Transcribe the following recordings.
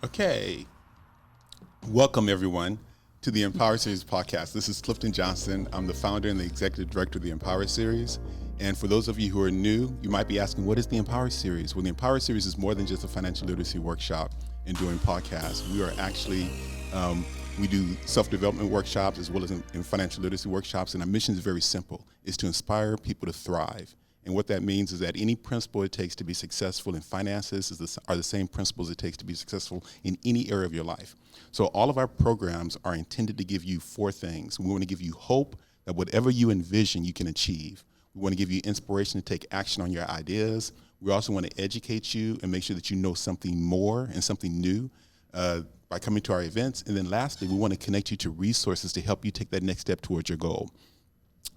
Okay. Welcome, everyone, to the Empower Series podcast. This is Clifton Johnson. I'm the founder and the executive director of the Empower Series. And for those of you who are new, you might be asking, what is the Empower Series? Well, the Empower Series is more than just a financial literacy workshop and doing podcasts. We are actually, we do self-development workshops as well as in financial literacy workshops. And our mission is very simple. It's to inspire people to thrive. And what that means is that any principle it takes to be successful in finances are the same principles it takes to be successful in any area of your life. So all of our programs are intended to give you four things. We want to give you hope that whatever you envision, you can achieve. We want to give you inspiration to take action on your ideas. We also want to educate you and make sure that you know something more and something new by coming to our events. And then lastly, we want to connect you to resources to help you take that next step towards your goal.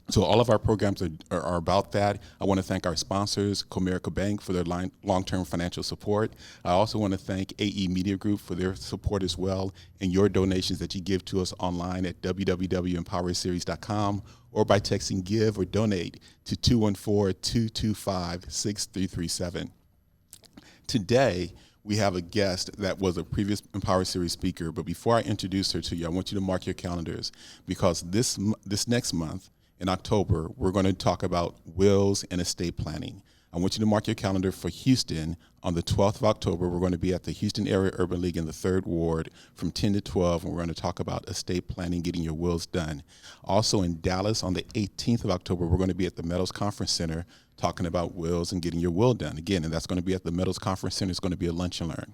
So all of our programs are about that. I want to thank our sponsors, Comerica Bank, for their long-term financial support. I also want to thank AE Media Group for their support as well, and your donations that you give to us online at www.empowerseries.com or by texting GIVE or DONATE to 214-225-6337. Today, we have a guest that was a previous Empower Series speaker, but before I introduce her to you, I want you to mark your calendars because this next month, in October, we're going to talk about wills and estate planning. I want you to mark your calendar for Houston. On the 12th of October, we're going to be at the Houston Area Urban League in the 3rd Ward from 10 to 12, and we're going to talk about estate planning, getting your wills done. Also in Dallas, on the 18th of October, we're going to be at the Meadows Conference Center talking about wills and getting your will done. Again, and that's going to be at the Meadows Conference Center. It's going to be a lunch and learn.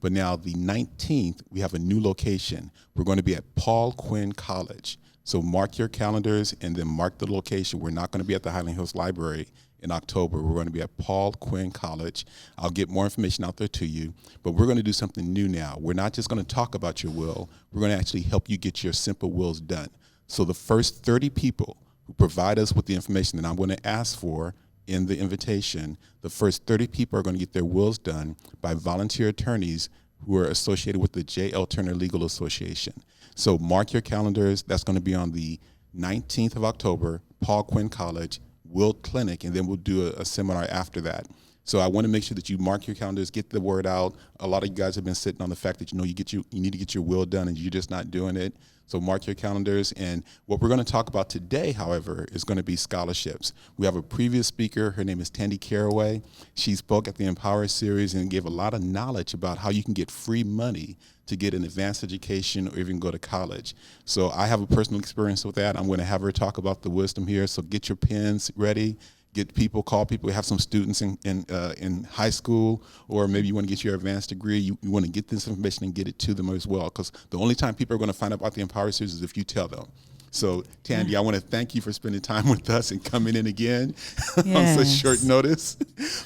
But now the 19th, we have a new location. We're going to be at Paul Quinn College. So mark your calendars and then mark the location. We're not going to be at the Highland Hills Library in October. We're going to be at Paul Quinn College. I'll get more information out there to you, but we're going to do something new now. We're not just going to talk about your will. We're going to actually help you get your simple wills done. So the first 30 people who provide us with the information that I'm going to ask for in the invitation, the first 30 people are going to get their wills done by volunteer attorneys who are associated with the J.L. Turner Legal Association. So mark your calendars. That's going to be on the 19th of October, Paul Quinn College, Will Clinic, and then we'll do a seminar after that. So I want to make sure that you mark your calendars, get the word out. A lot of you guys have been sitting on the fact that you need to get your will done and you're just not doing it. So mark your calendars. And what we're going to talk about today, however, is going to be scholarships. We have a previous speaker. Her name is Tandy Caraway. She spoke at the Empower Series and gave a lot of knowledge about how you can get free money to get an advanced education or even go to college. So I have a personal experience with that. I'm going to have her talk about the wisdom here. So get your pens ready. Call people. We have some students in high school, or maybe you want to get your advanced degree. You want to get this information and get it to them as well, because the only time people are going to find out about the Empower Series is if you tell them. So, Tandy, I want to thank you for spending time with us and coming in again on such short notice.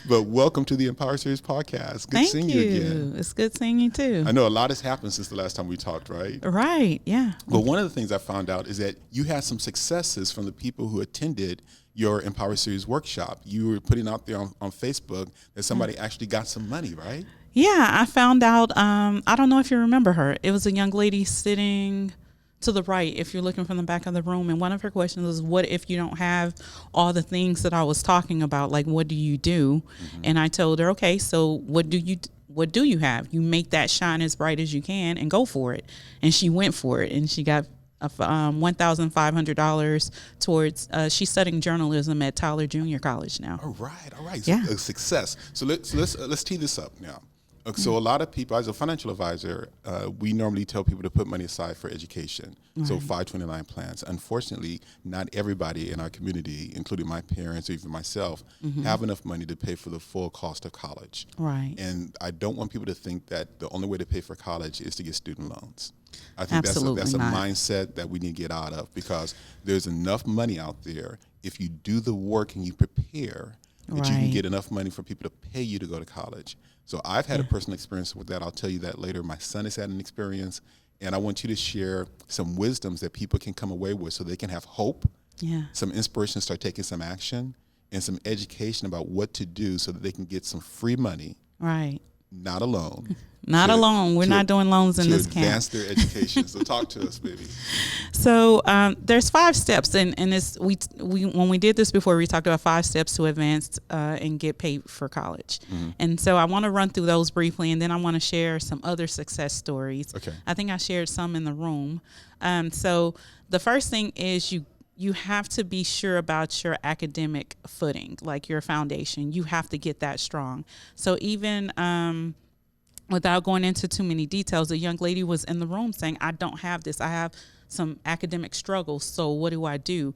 But welcome to the Empower Series podcast. Good seeing you again. It's good seeing you too. I know a lot has happened since the last time we talked, right? Right, yeah. But one of the things I found out is that you had some successes from the people who attended your Empower Series workshop. You were putting out there on Facebook that somebody actually got some money, right? Yeah, I found out, I don't know if you remember her. It was a young lady sitting to the right if you're looking from the back of the room, and one of her questions was, what if you don't have all the things that I was talking about, like what do you do? Mm-hmm. And I told her, okay, so what do you have? You make that shine as bright as you can and go for it. And she went for it, and she got $1,500 towards she's studying journalism at Tyler Junior College now. All right. Yeah. So, success. So let's tee this up now. So a lot of people, as a financial advisor, we normally tell people to put money aside for education. Right. So 529 plans. Unfortunately, not everybody in our community, including my parents or even myself, have enough money to pay for the full cost of college. Right. And I don't want people to think that the only way to pay for college is to get student loans. I think that's a mindset that we need to get out of, because there's enough money out there. If you do the work and you prepare, that you can get enough money for people to pay you to go to college. So I've had a personal experience with that. I'll tell you that later. My son has had an experience, and I want you to share some wisdoms that people can come away with so they can have hope, some inspiration, start taking some action, and some education about what to do so that they can get some free money. Right. not alone. Not alone. We're not doing loans in this to camp. advance their education. So talk to us, baby. So there's 5 steps, and this we when we did this before, we talked about 5 steps to advance and get paid for college. And so I want to run through those briefly, and then I want to share some other success stories. Okay. I think I shared some in the room. So the first thing is you have to be sure about your academic footing, like your foundation. You have to get that strong. So even without going into too many details, a young lady was in the room saying, I don't have this. I have some academic struggles. So what do I do?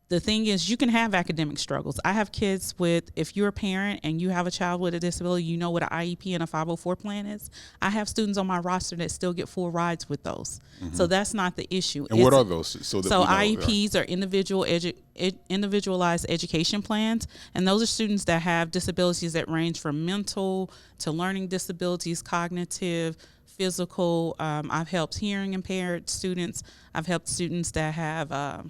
The thing is, you can have academic struggles. I have kids with, if you're a parent and you have a child with a disability, you know what an IEP and a 504 plan is. I have students on my roster that still get full rides with those. So that's not the issue. And what are those? So IEPs are individualized education plans, and those are students that have disabilities that range from mental to learning disabilities, cognitive, physical. I've helped hearing impaired students. I've helped students that have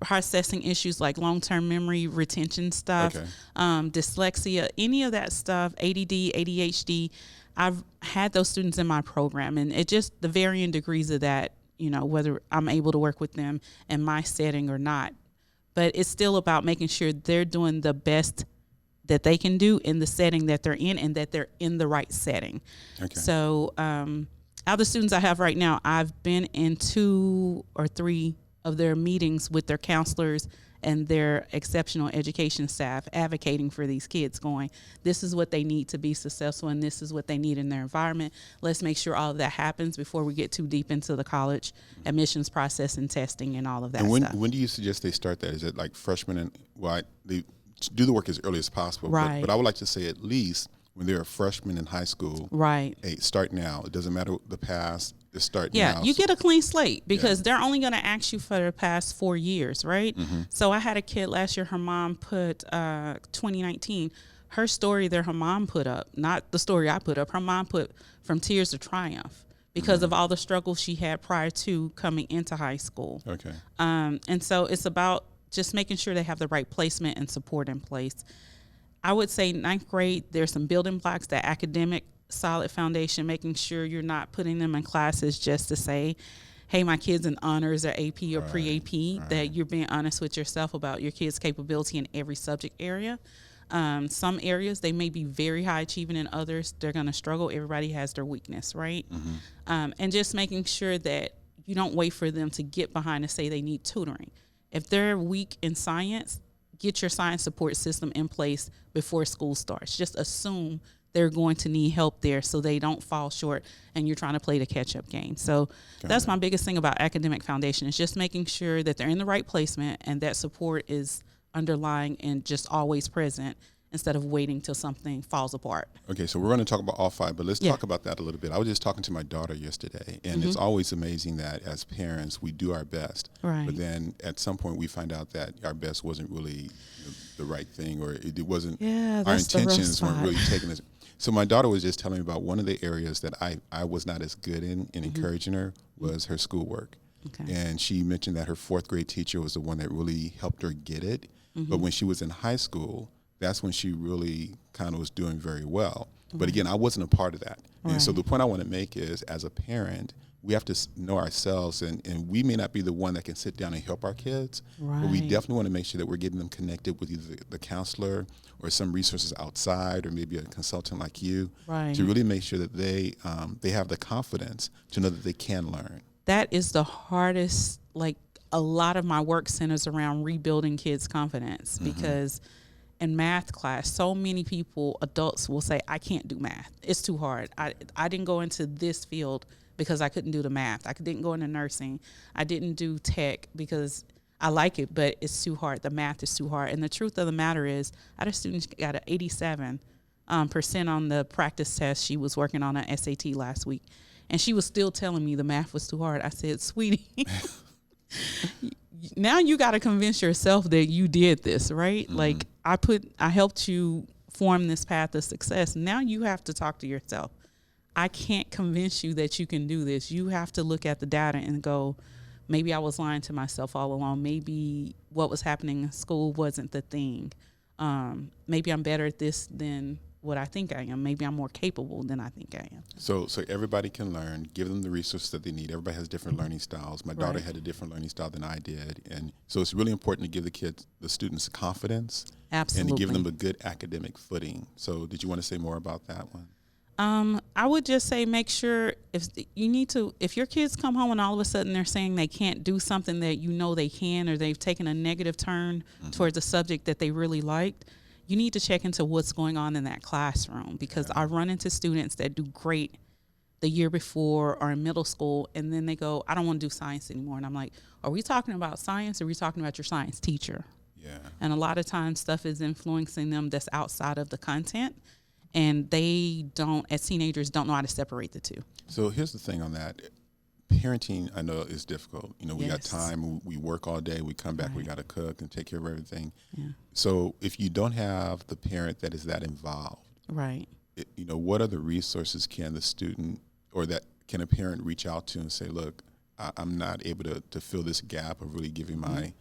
processing issues like long-term memory retention stuff, dyslexia, any of that stuff, ADD, ADHD. I've had those students in my program, and it just the varying degrees of that, whether I'm able to work with them in my setting or not. But it's still about making sure they're doing the best that they can do in the setting that they're in, and that they're in the right setting. Okay. So out of the students I have right now, I've been in 2 or 3 of their meetings with their counselors and their exceptional education staff, advocating for these kids, going, this is what they need to be successful, and this is what they need in their environment. Let's make sure all of that happens before we get too deep into the college admissions process and testing and all of that stuff. And when do you suggest they start that? Is it like freshmen they do the work as early as possible? Right. But I would like to say at least when they're a freshman in high school, right? Hey, start now. It doesn't matter the past. Just start now. Yeah, you get a clean slate, because they're only going to ask you for the past 4 years, right? So I had a kid last year. Her mom put 2019. Her story there, her mom put up, not the story I put up. Her mom put from tears to triumph because of all the struggles she had prior to coming into high school. Okay. And so it's about just making sure they have the right placement and support in place. I would say 9th grade, there's some building blocks, that academic solid foundation, making sure you're not putting them in classes just to say, hey, my kid's in honors or AP or pre-AP, that you're being honest with yourself about your kid's capability in every subject area. Some areas, they may be very high achieving, and others, they're going to struggle. Everybody has their weakness, right? And just making sure that you don't wait for them to get behind and say they need tutoring. If they're weak in science, get your science support system in place before school starts. Just assume they're going to need help there so they don't fall short and you're trying to play the catch-up game. So that's my biggest thing about academic foundation, is just making sure that they're in the right placement and that support is underlying and just always present, instead of waiting till something falls apart. Okay, so we're going to talk about all 5, but let's talk about that a little bit. I was just talking to my daughter yesterday, and it's always amazing that as parents, we do our best. Right. But then at some point we find out that our best wasn't really the right thing, or it wasn't, our intentions weren't really taking us. So my daughter was just telling me about one of the areas that I was not as good in encouraging her was her schoolwork. Okay. And she mentioned that her 4th grade teacher was the one that really helped her get it. But when she was in high school, that's when she really kind of was doing very well. But again, I wasn't a part of that. And so the point I want to make is, as a parent, we have to know ourselves, and we may not be the one that can sit down and help our kids, but we definitely want to make sure that we're getting them connected with either the counselor or some resources outside, or maybe a consultant like you, to really make sure that they have the confidence to know that they can learn. That is the hardest, like a lot of my work centers around rebuilding kids' confidence, because in math class, so many people, adults, will say, I can't do math. It's too hard. I didn't go into this field because I couldn't do the math. I didn't go into nursing. I didn't do tech because I like it, but it's too hard. The math is too hard. And the truth of the matter is, I had a student got an 87% on the practice test. She was working on an SAT last week, and she was still telling me the math was too hard. I said, sweetie, now you got to convince yourself that you did this, right? Like I helped you form this path of success. Now you have to talk to yourself. I can't convince you that you can do this. You have to look at the data and go, maybe I was lying to myself all along. Maybe what was happening in school wasn't the thing. Maybe I'm better at this than what I think I am. Maybe I'm more capable than I think I am. So everybody can learn, give them the resources that they need. Everybody has different learning styles. My daughter had a different learning style than I did. And so it's really important to give the students confidence. Absolutely. And to give them a good academic footing. So did you want to say more about that one? I would just say make sure if your kids come home and all of a sudden they're saying they can't do something that you know they can, or they've taken a negative turn towards a subject that they really liked, you need to check into what's going on in that classroom, because I run into students that do great the year before or in middle school, and then they go, I don't want to do science anymore. And I'm like, are we talking about science, or are we talking about your science teacher? Yeah. And a lot of times stuff is influencing them that's outside of the content, and they don't, as teenagers, don't know how to separate the two. So here's the thing on that. Parenting, I know, is difficult. You know, we got Yes. time. We work all day. We come back. We got to cook and take care of everything. Yeah. So if you don't have the parent that is that involved, Right. What other resources can the student, or that can a parent reach out to and say, look, I'm not able to fill this gap of really giving my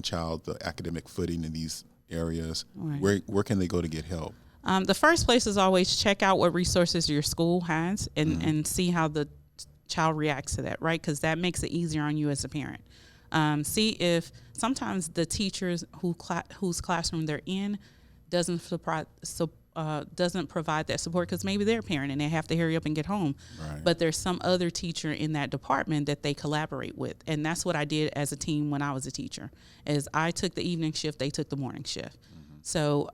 child the academic footing in these areas. Right. Where can they go to get help? The first place is always check out what resources your school has, and see how the child reacts to that, right? Because that makes it easier on you as a parent. See if sometimes the teachers whose classroom they're in doesn't provide that support, because maybe they're a parent and they have to hurry up and get home. Right. But there's some other teacher in that department that they collaborate with, and that's what I did as a team when I was a teacher. Is I took the evening shift, they took the morning shift. So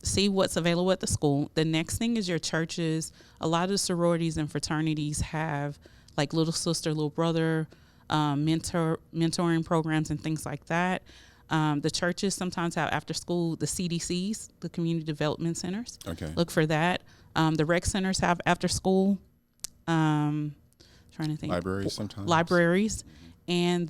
see what's available at the school. The next thing is your churches. A lot of the sororities and fraternities have like little sister, little brother, mentoring programs and things like that. The churches sometimes have after school, the CDCs, the community development centers. Okay. Look for that. The rec centers have after school. Trying to think. Libraries sometimes. Libraries, and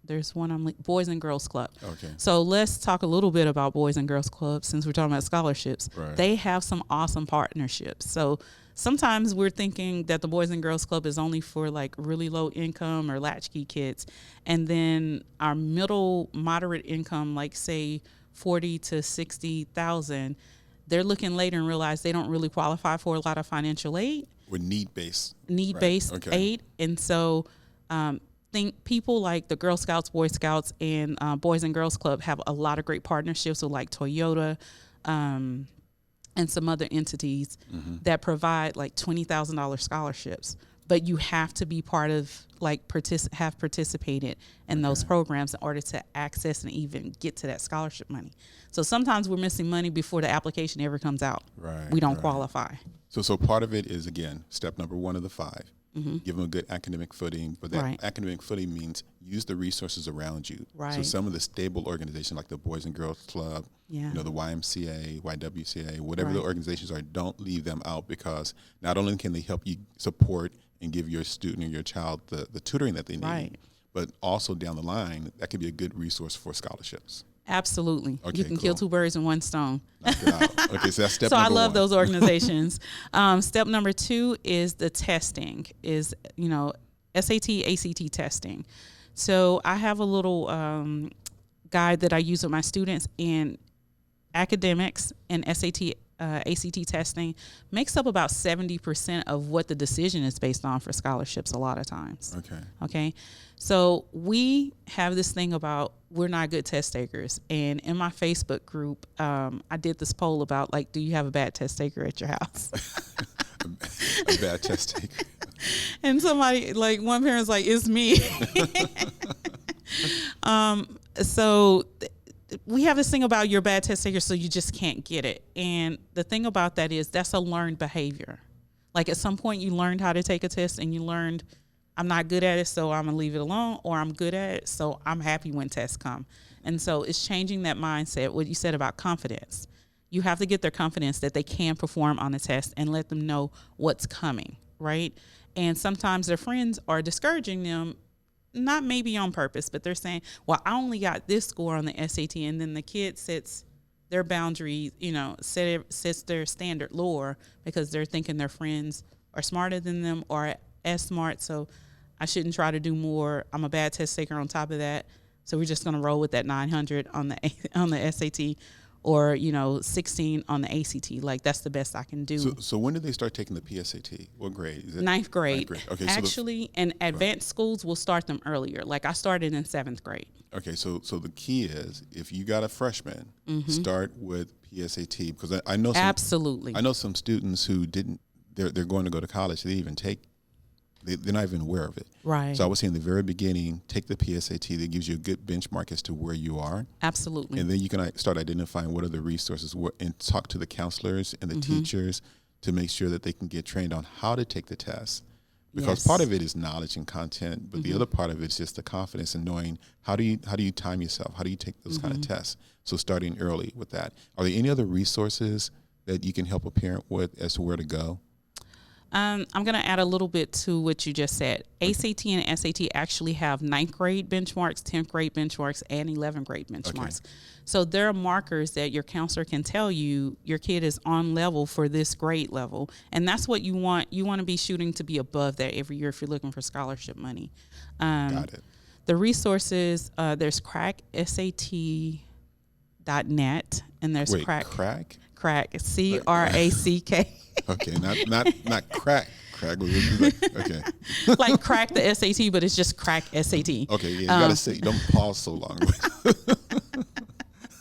there's one Boys and Girls Club. Okay. So let's talk a little bit about Boys and Girls Club since we're talking about scholarships. Right. They have some awesome partnerships. So sometimes we're thinking that the Boys and Girls Club is only for like really low income or latchkey kids. And then our middle moderate income, like say 40 to 60,000, they're looking later and realize they don't really qualify for a lot of financial aid. With need-based. Need-based Right. Okay. aid. And so think people like the Girl Scouts, Boy Scouts, and Boys and Girls Club have a lot of great partnerships with like Toyota and some other entities that provide like $20,000 scholarships. But you have to be part of like have participated in those programs in order to access and even get to that scholarship money. So sometimes we're missing money before the application ever comes out. Right. We don't right. qualify. So part of it is, again, step number 1 of the 5. Give them a good academic footing, but that Right. academic footing means use the resources around you. So Right. some of the stable organizations like the Boys and Girls Club, Yeah. the YMCA, YWCA, whatever the Right. organizations are, don't leave them out, because not only can they help you support and give your student or your child the tutoring that they need, Right. but also down the line, that could be a good resource for scholarships. Absolutely. Okay, You can kill cool. 2 birds in 1 stone. Knock it out. Okay, so that's step So I number love 1. those organizations. Step number 2 is the testing, is, SAT, ACT testing. So I have a little guide that I use with my students, and academics and SAT, ACT testing makes up about 70% of what the decision is based on for scholarships a lot of times. Okay. So we have this thing about we're not good test takers. And in my Facebook group, I did this poll about like, do you have a bad test taker at your house? A bad test taker. And somebody, like one parent's like, it's me. We have this thing about you're a bad test taker, so you just can't get it. And the thing about that is that's a learned behavior. Like at some point you learned how to take a test and you learned I'm not good at it, so I'm gonna leave it alone, or I'm good at it, so I'm happy when tests come. And so it's changing that mindset, what you said about confidence. You have to get their confidence that they can perform on the test and let them know what's coming, right? And sometimes their friends are discouraging them, not maybe on purpose, but they're saying, well, I only got this score on the SAT, and then the kid sets their boundaries, sets their standard lower because they're thinking their friends are smarter than them or as smart, so I shouldn't try to do more. I'm a bad test taker on top of that, so we're just going to roll with that 900 on the SAT. or 16 on the ACT. Like that's the best I can do. So when did they start taking the PSAT? What grade is it? Ninth grade. Okay. Actually, and advanced schools will start them earlier. Like I started in 7th grade. Okay, so the key is if you got a freshman, start with PSAT, because I know Absolutely. I know some students who didn't. They're going to go to college. They even take. They're not even aware of it. Right. So I would say in the very beginning, take the PSAT. That gives you a good benchmark as to where you are. Absolutely. And then you can start identifying what are the resources, and talk to the counselors and the teachers to make sure that they can get trained on how to take the test. Because part of it is knowledge and content, but the other part of it is just the confidence and knowing how do you time yourself? How do you take those kind of tests? So starting early with that. Are there any other resources that you can help a parent with as to where to go? I'm going to add a little bit to what you just said. ACT and SAT actually have 9th grade benchmarks, 10th grade benchmarks, and 11th grade benchmarks. Okay. So there are markers that your counselor can tell you your kid is on level for this grade level. And that's what you want. You want to be shooting to be above that every year if you're looking for scholarship money. Got it. The resources, there's cracksat.net, and there's crack? CRACK, CRACK. Okay, not crack. Okay. Like crack the SAT, but it's just crack SAT. Okay, yeah, you gotta say, don't pause so long.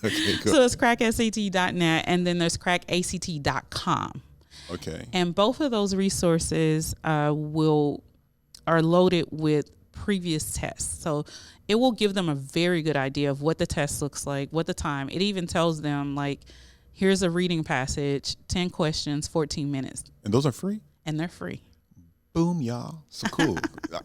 Okay, cool. So it's cracksat.net, and then there's crackact.com. Okay. And both of those resources are loaded with previous tests. So it will give them a very good idea of what the test looks like, what the time. It even tells them, like, here's a reading passage, 10 questions, 14 minutes. And those are free? And they're free. Boom, y'all. So cool.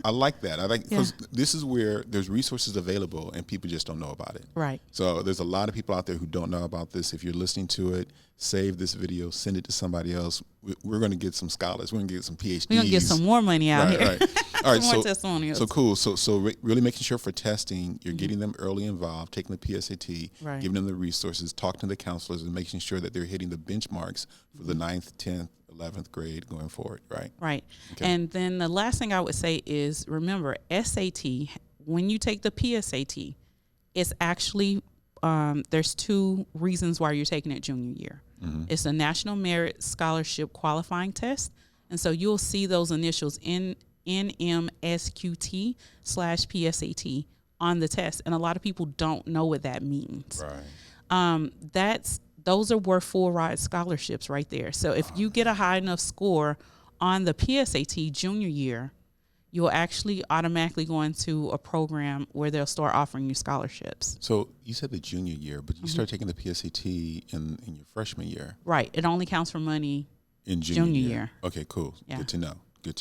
I like that. I like, because this is where there's resources available and people just don't know about it. Right. So there's a lot of people out there who don't know about this. If you're listening to it, save this video, send it to somebody else. We're going to get some scholars. We're going to get some PhDs. We're going to get some more money out here. Right. All right. More testimonials. So cool. So really making sure for testing, you're getting them early involved, taking the PSAT, giving them the resources, talking to the counselors, and making sure that they're hitting the benchmarks for the 9th, 10th, 11th grade going forward, right? Right. Okay. And then the last thing I would say is, remember, SAT, when you take the PSAT, it's actually, there's 2 reasons why you're taking it junior year. It's a National Merit Scholarship Qualifying Test. And so you'll see those initials NMSQT/PSAT on the test. And a lot of people don't know what that means. Right. Those are worth full ride scholarships right there. So if you get a high enough score on the PSAT junior year, you'll actually automatically go into a program where they'll start offering you scholarships. So you said the junior year, but you start taking the PSAT in your freshman year. Right. It only counts for money in junior year. year. Okay, cool. Yeah. Good to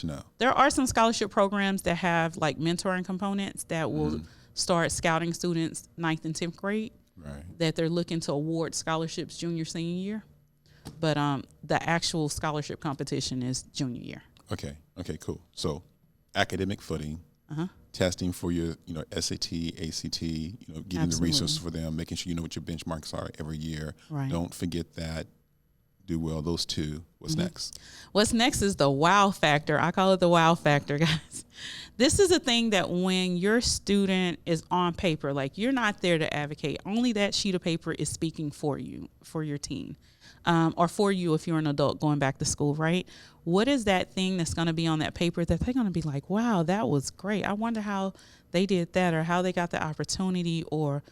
know. There are some scholarship programs that have like mentoring components that will start scouting students 9th and 10th grade. Right. That they're looking to award scholarships senior year. But the actual scholarship competition is junior year. Okay, cool. So academic footing, testing for your SAT, ACT, getting the resources for them, making sure you know what your benchmarks are every year. Right. Don't forget that. Do well, those 2. What's next? What's next is the wow factor. I call it the wow factor, guys. This is a thing that when your student is on paper, like you're not there to advocate. Only that sheet of paper is speaking for you, for your teen, or for you if you're an adult going back to school, right? What is that thing that's going to be on that paper that they're going to be like, wow, that was great. I wonder how they did that or how they got the opportunity, or,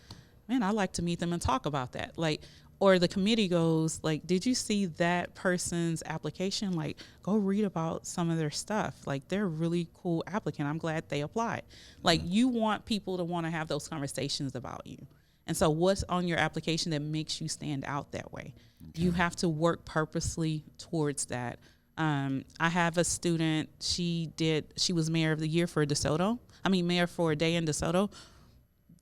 man, I'd like to meet them and talk about that. Like, or the committee goes, like, did you see that person's application? Like, go read about some of their stuff. Like, they're a really cool applicant. I'm glad they applied. Like, you want people to want to have those conversations about you. And so what's on your application that makes you stand out that way? Okay. You have to work purposely towards that. I have a student, she was mayor of the year for mayor for a day in DeSoto.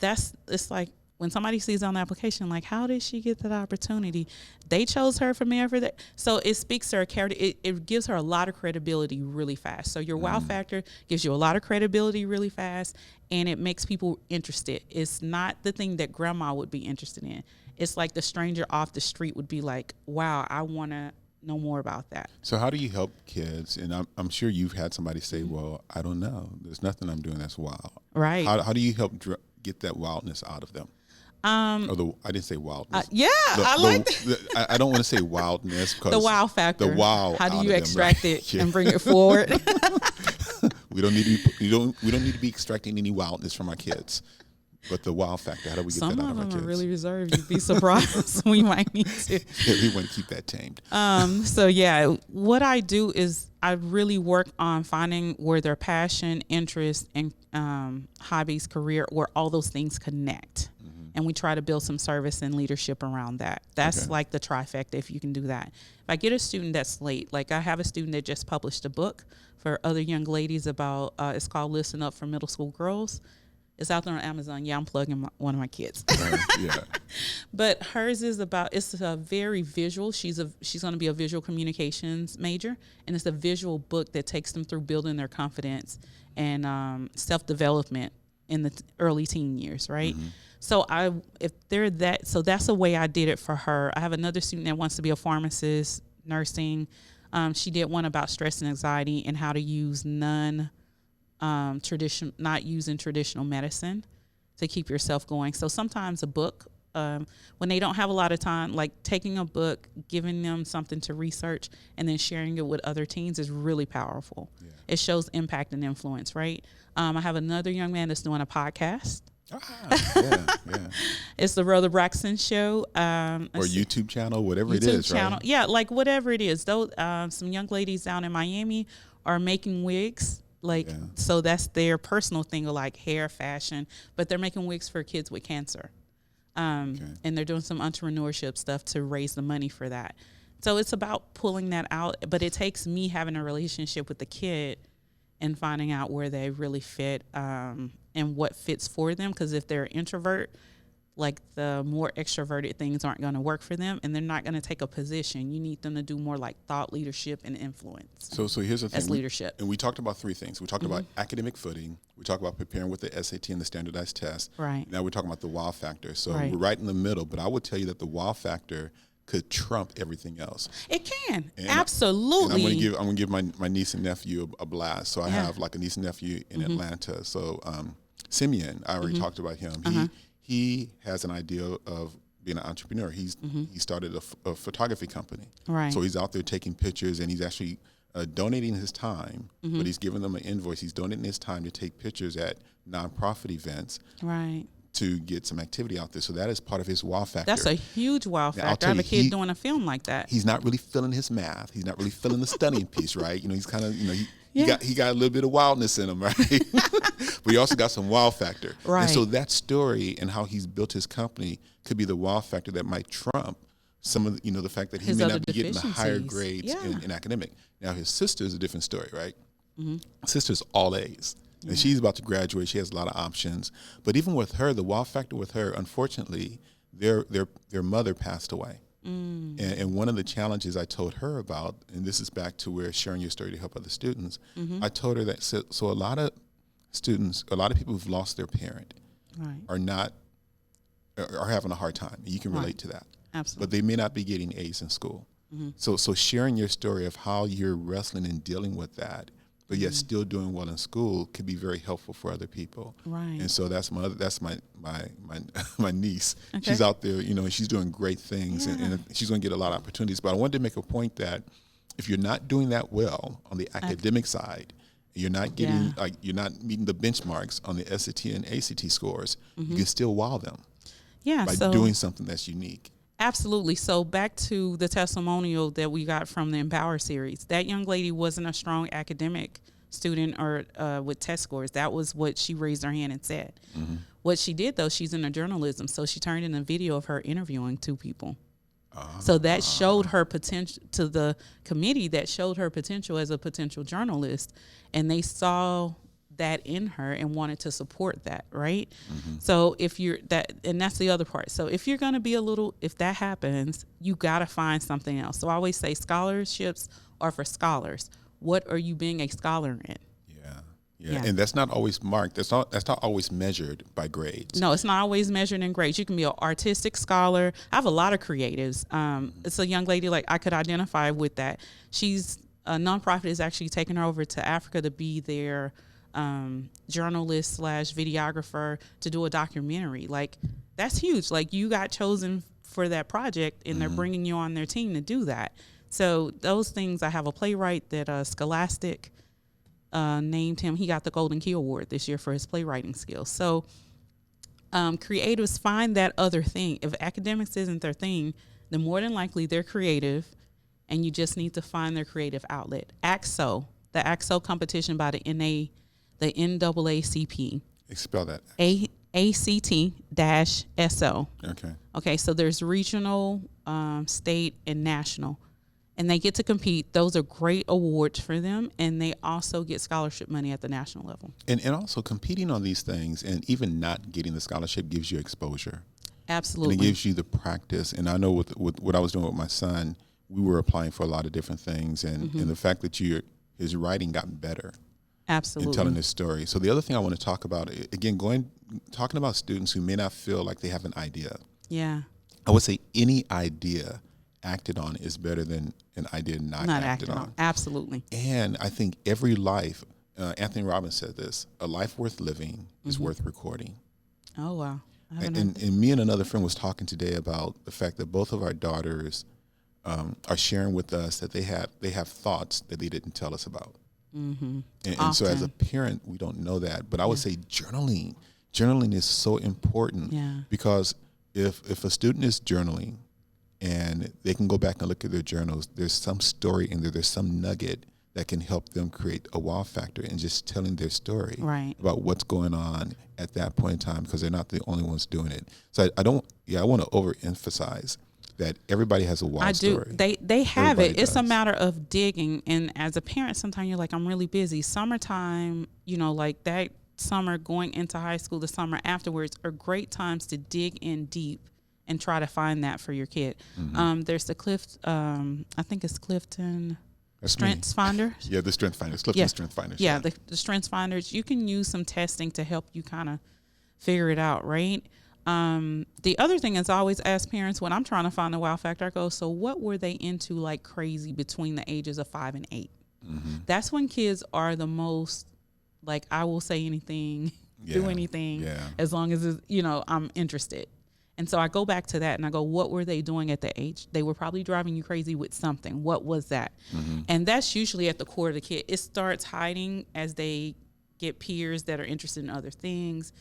It's like, when somebody sees on the application, like, how did she get that opportunity? They chose her for mayor for that. So it speaks to her character. It gives her a lot of credibility really fast. So your wow factor gives you a lot of credibility really fast, and it makes people interested. It's not the thing that grandma would be interested in. It's like the stranger off the street would be like, wow, I want to know more about that. So how do you help kids? And I'm sure you've had somebody say, well, I don't know. There's nothing I'm doing that's wild. Right. How do you help get that wildness out of them? I didn't say wildness. I like that. I don't want to say wildness because The wow factor. The wow. How do out you of them, extract right? it Yeah. and bring it forward? We don't need to be, we don't need to be extracting any wildness from our kids. But the wow factor, how do we get Some that out of of our them kids? are really reserved. You'd be surprised. We might need to. Yeah, we want to keep that tamed. So yeah, what I do is I really work on finding where their passion, interest, and hobbies, career, where all those things connect. And we try to build some service and leadership around that. That's like the trifecta if you can do that. If I get a student that's late, like I have a student that just published a book for other young ladies about, it's called Listen Up for Middle School Girls. It's out there on Amazon. Yeah, I'm plugging one of my kids. Yeah. But hers is about, it's a very visual. She's going to be a visual communications major. And it's a visual book that takes them through building their confidence and self-development in the early teen years, right? So that's the way I did it for her. I have another student that wants to be a pharmacist, nursing. She did one about stress and anxiety and how to use not using traditional medicine to keep yourself going. So sometimes a book, when they don't have a lot of time, like taking a book, giving them something to research, and then sharing it with other teens is really powerful. Yeah. It shows impact and influence, right? I have another young man that's doing a podcast. Yeah. It's the Brother Braxton Show. Or YouTube channel, whatever YouTube it is, channel. right? Yeah, like whatever it is. Those some young ladies down in Miami are making wigs. So that's their personal thing of like hair, fashion, but they're making wigs for kids with cancer. And they're doing some entrepreneurship stuff to raise the money for that. So it's about pulling that out, but it takes me having a relationship with the kid and finding out where they really fit and what fits for them. Because if they're an introvert, like the more extroverted things aren't going to work for them, and they're not going to take a position. You need them to do more like thought leadership and influence. So here's the thing. As leadership. And we talked about three things. We talked about academic footing. We talked about preparing with the SAT and the standardized test. Right. Now we're talking about the wow factor. So Right. we're right in the middle, but I would tell you that the wow factor could trump everything else. It can. And Absolutely. I'm gonna give my niece and nephew a blast. So I have like a niece and nephew in Atlanta. So Simeon, I already talked about him. He has an idea of being an entrepreneur. He started a photography company. Right. So he's out there taking pictures, and he's actually donating his time, but he's giving them an invoice. He's donating his time to take pictures at nonprofit events. Right. To get some activity out there. So that is part of his wow factor. That's a huge wow Now, factor. I have a kid doing a film like that. He's not really feeling his math. He's not really feeling the studying piece, right? You know, he's kind of, he got a little bit of wildness in him, right? But he also got some wow factor. Right. And so that story and how he's built his company could be the wow factor that might trump some of the, the fact that he His may other not be getting the higher deficiencies. grades in academic. Now his sister is a different story, right? Sister's all A's. And she's about to graduate. She has a lot of options. But even with her, the wow factor with her, unfortunately, their mother passed away. And one of the challenges I told her about, and this is back to where sharing your story to help other students, I told her that so a lot of students, a lot of people who've lost their parent are having a hard time. And you can relate to that. Absolutely. But they may not be getting A's in school. So sharing your story of how you're wrestling and dealing with that, but yet still doing well in school could be very helpful for other people. Right. And so that's my niece. Okay. She's out there, and she's doing great things, and she's going to get a lot of opportunities. But I wanted to make a point that if you're not doing that well on the academic side, you're not getting you're not meeting the benchmarks on the SAT and ACT scores, you can still wow them. Yeah. By doing something that's unique. Absolutely. So back to the testimonial that we got from the Empower series. That young lady wasn't a strong academic student or with test scores. That was what she raised her hand and said. What she did, though, she's into journalism. So she turned in a video of her interviewing two people. So that showed her potential to the committee, that showed her potential as a potential journalist. And they saw that in her and wanted to support that, right? So if you're that, and that's the other part. So if you're going to be if that happens, you got to find something else. So I always say scholarships are for scholars. What are you being a scholar in? Yeah. And that's not always marked. That's not always measured by grades. No, it's not always measured in grades. You can be an artistic scholar. I have a lot of creatives. It's a young lady, like I could identify with that. She's a nonprofit is actually taking her over to Africa to be their journalist / videographer to do a documentary. Like that's huge. Like, you got chosen for that project, and they're bringing you on their team to do that. So those things, I have a playwright that Scholastic named him. He got the Golden Key Award this year for his playwriting skills. So creatives find that other thing. If academics isn't their thing, then more than likely they're creative, and you just need to find their creative outlet. ACSO, the ACSO competition by the NAACP. Spell that. ACT-SO. Okay. Okay, so there's regional, state, and national. And they get to compete. Those are great awards for them, and they also get scholarship money at the national level. And also competing on these things and even not getting the scholarship gives you exposure. Absolutely. And it gives you the practice. And I know with what I was doing with my son, we were applying for a lot of different things, and the fact that his writing got better. Absolutely. And telling his story. So the other thing I want to talk about, again, talking about students who may not feel like they have an idea. Yeah. I would say any idea acted on is better than an idea not acted on. Absolutely. And I think every life, Anthony Robbins said this, a life worth living is worth recording. Oh, wow. And me and another friend was talking today about the fact that both of our daughters are sharing with us that they have thoughts that they didn't tell us about. And so as a parent, we don't know that. But I would say journaling is so important because if a student is journaling and they can go back and look at their journals, there's some story in there, there's some nugget that can help them create a wow factor in just telling their story about what's going on at that point in time, because they're not the only ones doing it. So I want to overemphasize that everybody has a wow story. They have Everybody it. It's does. a matter of digging. And as a parent, sometimes you're like, I'm really busy. Summertime, like that summer going into high school, the summer afterwards are great times to dig in deep and try to find that for your kid. There's the I think it's Clifton Strengths Finder. Yeah, the Strength Finders. Clifton Strength Finders. Yeah, the Strengths Finders. You can use some testing to help you kind of figure it out, right? The other thing is, I always ask parents when I'm trying to find the wow factor, I go, so what were they into like crazy between the ages of 5 and 8? That's when kids are the most like, I will say anything, do anything, as long as it's, I'm interested. And so I go back to that and I go, what were they doing at the age? They were probably driving you crazy with something. What was that? And that's usually at the core of the kid. It starts hiding as they get peers that are interested in other things.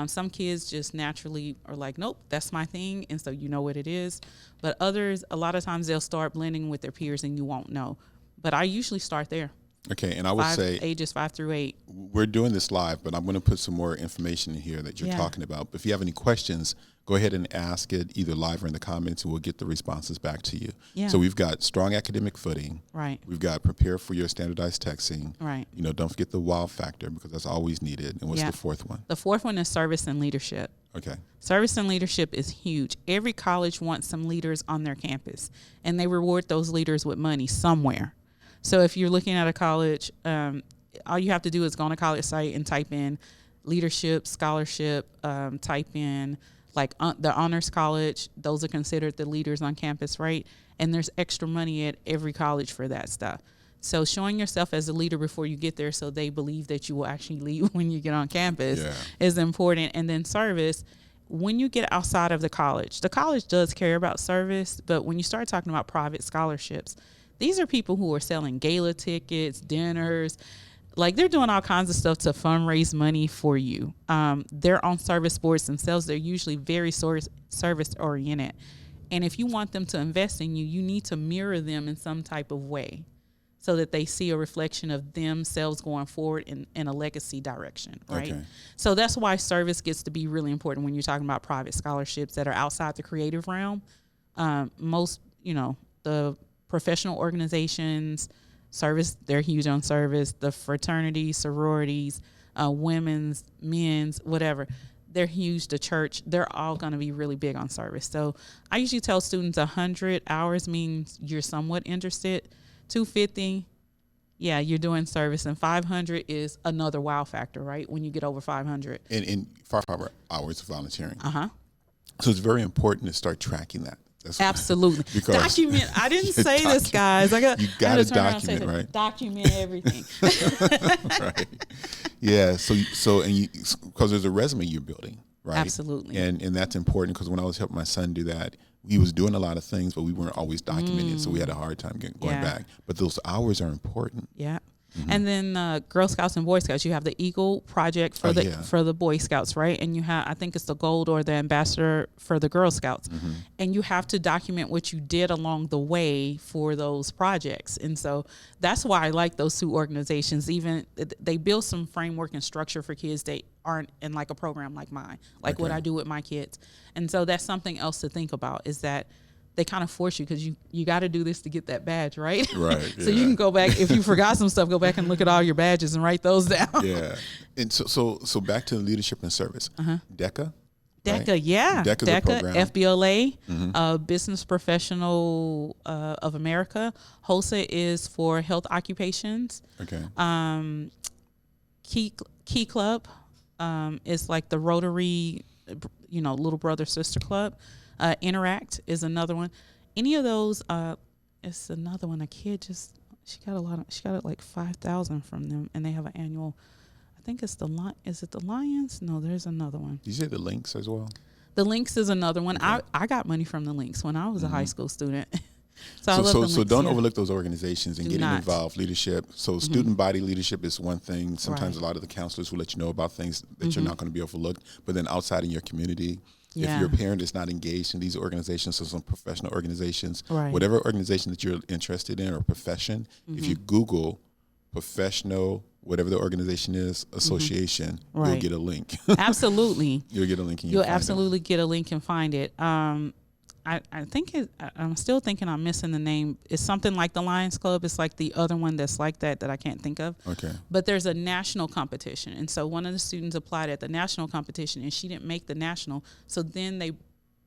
Some kids just naturally are like, nope, that's my thing. And so you know what it is. But others, a lot of times they'll start blending with their peers and you won't know. But I usually start there. Okay, and I would say ages 5 through 8. We're doing this live, but I'm going to put some more information in here that you're talking about. But if you have any questions, go ahead and ask it either live or in the comments, and we'll get the responses back to you. Yeah. So we've got strong academic footing. Right. We've got prepare for your standardized texting. Right. Don't forget the wow factor, because that's always needed. And what's the fourth one? The fourth one is service and leadership. Okay. Service and leadership is huge. Every college wants some leaders on their campus, and they reward those leaders with money somewhere. So if you're looking at a college, all you have to do is go on a college site and type in leadership, scholarship, type in like the honors college. Those are considered the leaders on campus, right? And there's extra money at every college for that stuff. So showing yourself as a leader before you get there so they believe that you will actually lead when you get on campus is important. And then service, when you get outside of the college does care about service, but when you start talking about private scholarships, these are people who are selling gala tickets, dinners, like they're doing all kinds of stuff to fundraise money for you. They're on service boards themselves. They're usually very service oriented. And if you want them to invest in you, you need to mirror them in some type of way so that they see a reflection of themselves going forward in a legacy direction, right? Okay. So that's why service gets to be really important when you're talking about private scholarships that are outside the creative realm. Most, the professional organizations, service, they're huge on service. The fraternities, sororities, women's, men's, whatever, they're huge. The church, they're all going to be really big on service. So I usually tell students 100 hours means you're somewhat interested. 250, you're doing service. And 500 is another wow factor, right? When you get over 500. And 5 hours of volunteering. So it's very important to start tracking that. Absolutely. Document. I didn't say this, guys. You got to document, right? Document everything. Right. Yeah. So because there's a resume you're building. right? Absolutely. And that's important because when I was helping my son do that, he was doing a lot of things, but we weren't always documenting, so we had a hard time going back. But those hours are important. Yeah. And then Girl Scouts and Boy Scouts, you have the Eagle Project for the Boy Scouts, right? And you have, I think it's the Gold or the Ambassador for the Girl Scouts. And you have to document what you did along the way for those projects. And so that's why I like those two organizations. Even they build some framework and structure for kids that aren't in like a program like mine, like what I do with my kids. And so that's something else to think about, is that they kind of force you, because you got to do this to get that badge, right? Right. So you can go back, if you forgot some stuff, go back and look at all your badges and write those down. Yeah. And so back to leadership and service. DECA. DECA, right? yeah. DECA's a program. FBLA, Business Professional of America. HOSA is for health occupations. Okay. Key Club is like the Rotary, little brother sister club. Interact is another one. Any of those, it's another one. A kid she got like 5,000 from them, and they have an annual. I think it's is it the Lions? No, there's another one. Did you say the Links as well? The Links is another one. Okay. I got money from the Links when I was a high school student. So don't overlook those organizations and getting not. Involved. Leadership. So student body leadership is one thing. Sometimes a lot of the counselors will let you know about things that you're not going to be overlooked. But then outside in your community, if your parent is not engaged in these organizations, so some professional organizations, whatever organization that you're interested in or profession, if you Google professional, whatever the organization is, association, you'll get a link. Absolutely. You'll get a link. And you'll absolutely get a link and find it. I think I'm still thinking I'm missing the name. It's something like the Lions Club. It's like the other one that's like that I can't think of. Okay. But there's a national competition. And so one of the students applied at the national competition, and she didn't make the national. So then they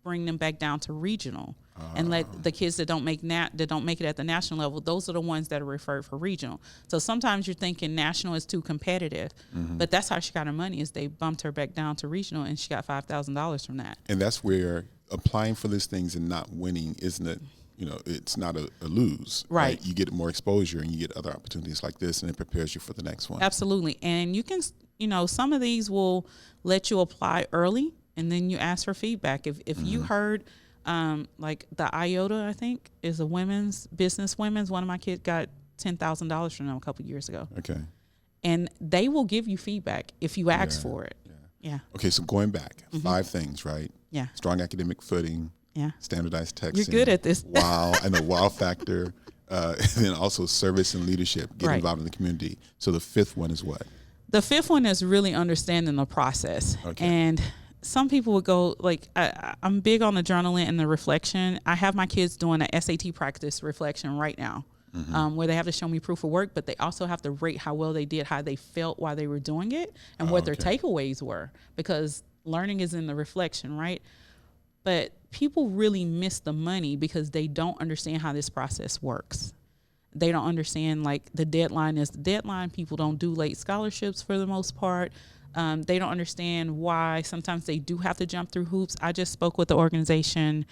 bring them back down to regional and let the kids that don't make it at the national level, those are the ones that are referred for regional. So sometimes you're thinking national is too competitive, but that's how she got her money, is they bumped her back down to regional, and she got $5,000 from that. And that's where applying for these things and not winning, isn't it? It's not a lose. Right. You get more exposure and you get other opportunities like this, and it prepares you for the next one. Absolutely. And you can, some of these will let you apply early, and then you ask for feedback. If you heard, like the IOTA, I think, is a women's. One of my kids got $10,000 from them a couple of years ago. Okay. And they will give you feedback if you ask for it. Yeah. Okay, so going back, 5 things, right? Yeah. Strong academic footing. Yeah. Standardized texting. You're good at this. Wow. And the wow factor. And then also service and leadership, get involved in the community. So the 5th one is what? The 5th one is really understanding the process. Okay. And some people would go, like, I'm big on the journaling and the reflection. I have my kids doing an SAT practice reflection right now. Where they have to show me proof of work, but they also have to rate how well they did, how they felt while they were doing it, and what their takeaways were, because learning is in the reflection, right? But people really miss the money because they don't understand how this process works. They don't understand, like, the deadline is the deadline. People don't do late scholarships for the most part. They don't understand why sometimes they do have to jump through hoops. I just spoke with the organization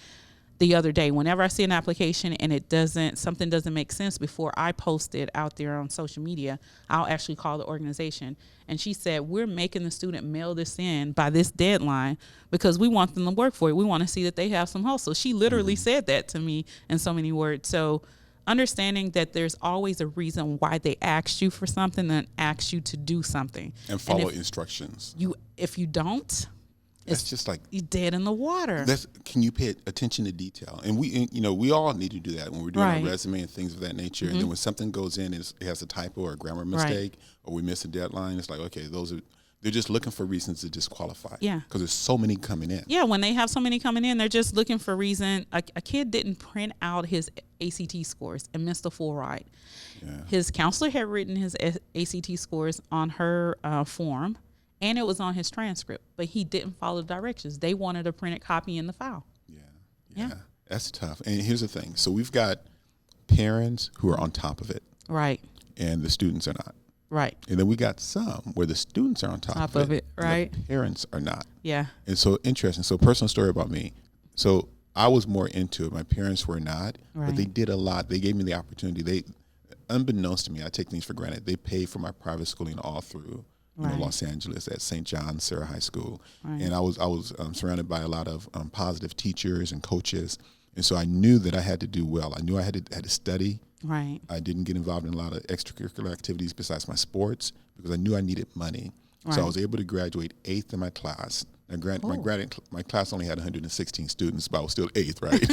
the other day. Whenever I see an application and something doesn't make sense, before I post it out there on social media, I'll actually call the organization. And she said, we're making the student mail this in by this deadline because we want them to work for it. We want to see that they have some hustle. She literally said that to me in so many words. So understanding that there's always a reason why they asked you for something and asked you to do something. And follow instructions. If you don't, it's just like you're dead in the water. Can you pay attention to detail? And we all need to do that when we're doing our resume and things of that nature. And then when something goes in, it has a typo or a grammar mistake, or we miss a deadline. It's like, okay, they're just looking for reasons to disqualify. Yeah, because there's so many coming in. Yeah, when they have so many coming in, they're just looking for reason. A kid didn't print out his ACT scores and missed a full ride. Yeah. His counselor had written his ACT scores on her form, and it was on his transcript, but he didn't follow the directions. They wanted a printed copy in the file. Yeah. That's tough. And here's the thing. So we've got parents who are on top of it. Right. And the students are not. Right. And then we got some where the students are on top of it. Right. And the parents are not. Yeah. And so interesting. So personal story about me. So I was more into it. My parents were not, but they did a lot. They gave me the opportunity. Unbeknownst to me, I take things for granted. They paid for my private schooling all through Right. Los Angeles at St. John's Sarah High School. Right. And I was surrounded by a lot of positive teachers and coaches. And so I knew that I had to do well. I knew I had to study. Right. I didn't get involved in a lot of extracurricular activities besides my sports because I knew I needed money. Right. So I was able to graduate 8th in my class. Now, my class only had 116 students, but I was still 8th, right?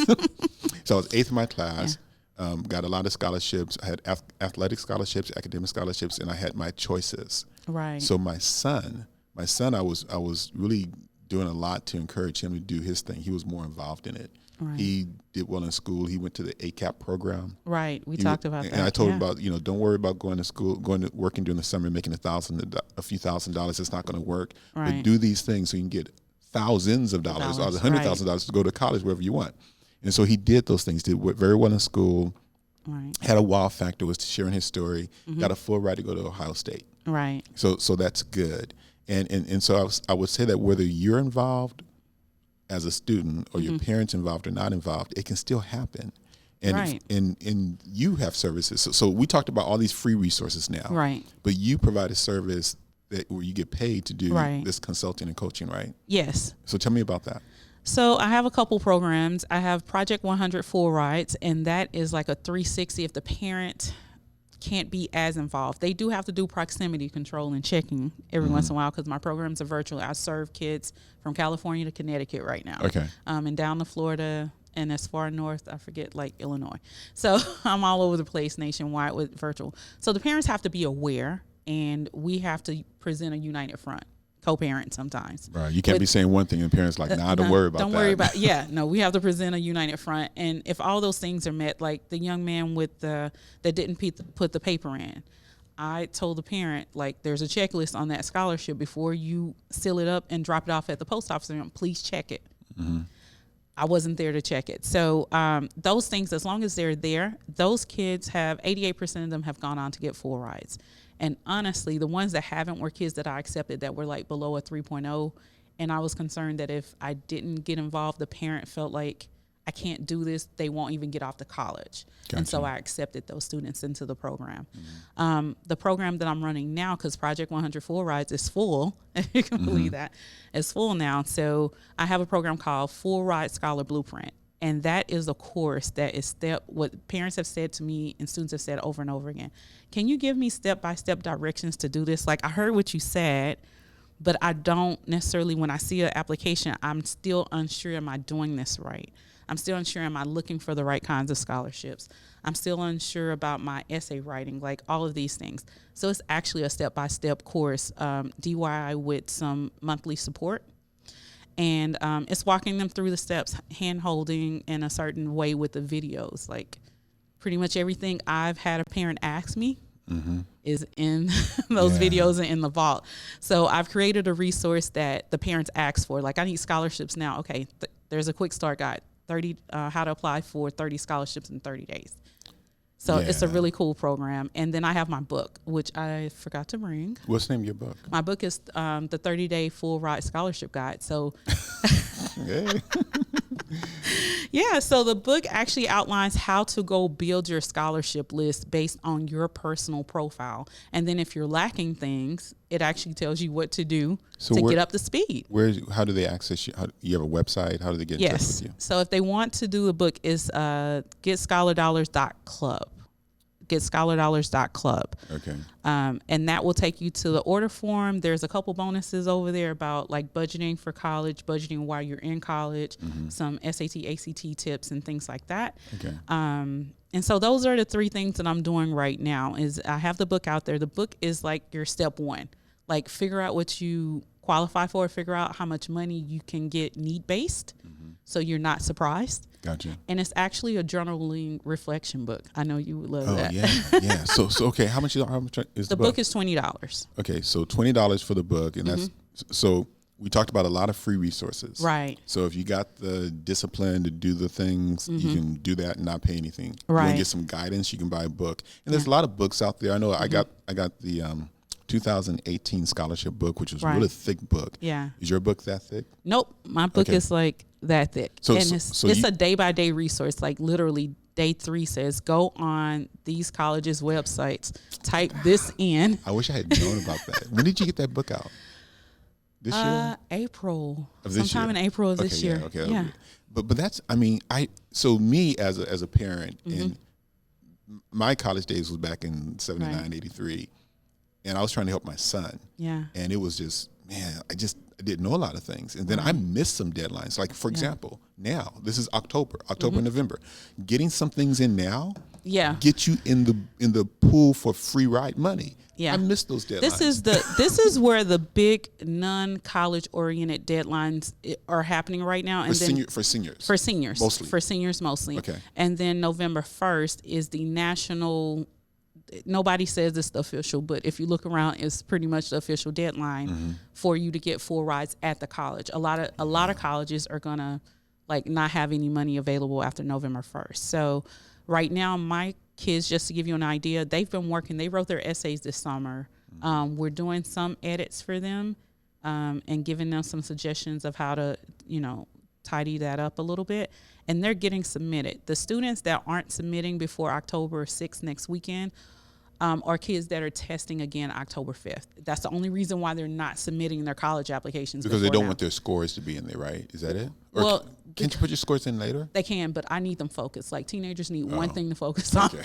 So I was 8th in my class. Yeah. Got a lot of scholarships. I had athletic scholarships, academic scholarships, and I had my choices. Right. So my son, I was really doing a lot to encourage him to do his thing. He was more involved in it. Right. He did well in school. He went to the ACAP program. Right. We talked about that. And I told him about, don't worry about going to school, going to working during the summer, making a few $1,000s. It's not going to work. Right. But do these things so you can get thousands of dollars or $100,000 to go to college, wherever you want. And so he did those things, did very well in school. Right. Had a wow factor, was sharing his story, got a full ride to go to Ohio State. Right. So that's good. And so I would say that whether you're involved as a student or your parents involved or not involved, it can still happen. And right. and you have services. So we talked about all these free resources now. Right. But you provide a service where you get paid to do this consulting and coaching, right? Yes. So tell me about that. So I have a couple programs. I have Project 100 Full Rides, and that is like a 360 if the parent can't be as involved. They do have to do proximity control and checking every once in a while because my programs are virtual. I serve kids from California to Connecticut right now. Okay. And down to Florida and as far north, I forget, like Illinois. So I'm all over the place nationwide with virtual. So the parents have to be aware, and we have to present a united front. Co-parent sometimes. Right. You can't be saying one thing and parents like, don't worry about that. Don't worry about, no, we have to present a united front. And if all those things are met, like the young man that didn't put the paper in, I told the parent, like, there's a checklist on that scholarship before you seal it up and drop it off at the post office. Please check it. Mm-hmm. I wasn't there to check it. So those things, as long as they're there, those kids 88% of them have gone on to get full rides. And honestly, the ones that haven't were kids that I accepted that were like below a 3.0. And I was concerned that if I didn't get involved, the parent felt like, I can't do this. They won't even get off to college. Gotcha. And so I accepted those students into the program. Mm-hmm. The program that I'm running now, because Project 100 Full Rides is full, if you can believe that, it's full now. So I have a program called Full Ride Scholar Blueprint. And that is a course that is what parents have said to me and students have said over and over again. Can you give me step-by-step directions to do this? Like, I heard what you said, but I don't necessarily, when I see an application, I'm still unsure, am I doing this right? I'm still unsure, am I looking for the right kinds of scholarships? I'm still unsure about my essay writing, like all of these things. So it's actually a step-by-step course, DIY with some monthly support. And it's walking them through the steps, hand-holding in a certain way with the videos. Like, pretty much everything I've had a parent ask me is in those videos and in the vault. So I've created a resource that the parents ask for. Like, I need scholarships now. Okay, there's a quick start guide, how to apply for 30 scholarships in 30 days. So it's a really cool program. And then I have my book, which I forgot to bring. What's the name of your book? My book is the 30-Day Full Ride Scholarship Guide. So, so the book actually outlines how to go build your scholarship list based on your personal profile. And then if you're lacking things, it actually tells you what to do to get up to speed. How do they access you? You have a website? How do they get in touch with you? So if they want to do the book, is getscholardollars.club. Getscholardollars.club. Okay. And that will take you to the order form. There's a couple bonuses over there about like budgeting for college, budgeting while you're in college, some SAT, ACT tips and things like that. Okay. And so those are the three things that I'm doing right now. Is I have the book out there. The book is like your step one. Like, figure out what you qualify for, figure out how much money you can get need-based so you're not surprised. Gotcha. And it's actually a journaling reflection book. I know you would love that. Yeah. So okay, how much is the book? Book is $20. Okay, so $20 for the book, and that's so we talked about a lot of free resources. Right. So if you got the discipline to do the things, you can do that and not pay anything. Right. You want to get some guidance, you can buy a book. And there's a lot of books out there. I know I got the 2018 scholarship book, which was a really thick book. Yeah. Is your book that thick? Nope. My book is like that thick. So it's a day-by-day resource, like literally day 3 says, go on these colleges' websites, type this in. I wish I had known about that. When did you get that book out? This year? April. Of this Sometime year? in April of this year. Yeah, okay. Yeah. But that's, I mean, so me as a parent, Mm-hmm. and my college days was back in 79, Right. 83, and I was trying to help my son. Yeah. And it was just, man, I didn't know a lot of things. And then I missed some deadlines. Like, for example, now, this is October, Mm-hmm. November. Getting some things in now Yeah. get you in the pool for free ride money. Yeah. I missed those deadlines. This is where the big non-college oriented deadlines are happening right now. And for seniors. For seniors. Mostly. For seniors mostly. Okay. And then November 1st is the national, nobody says it's the official, but if you look around, it's pretty much the official deadline for you to get full rides at the college. A lot of colleges are gonna like not have any money available after November 1st. So right now, my kids, just to give you an idea, they've been working. They wrote their essays this summer. We're doing some edits for them and giving them some suggestions of how to, tidy that up a little bit. And they're getting submitted. The students that aren't submitting before October 6th next weekend are kids that are testing again October 5th. That's the only reason why they're not submitting their college applications. Because they don't now. want their scores to be in there, right? Is that it? Or Well, can't you put your scores in later? They can, but I need them focused. Like teenagers need one thing to focus on. Okay.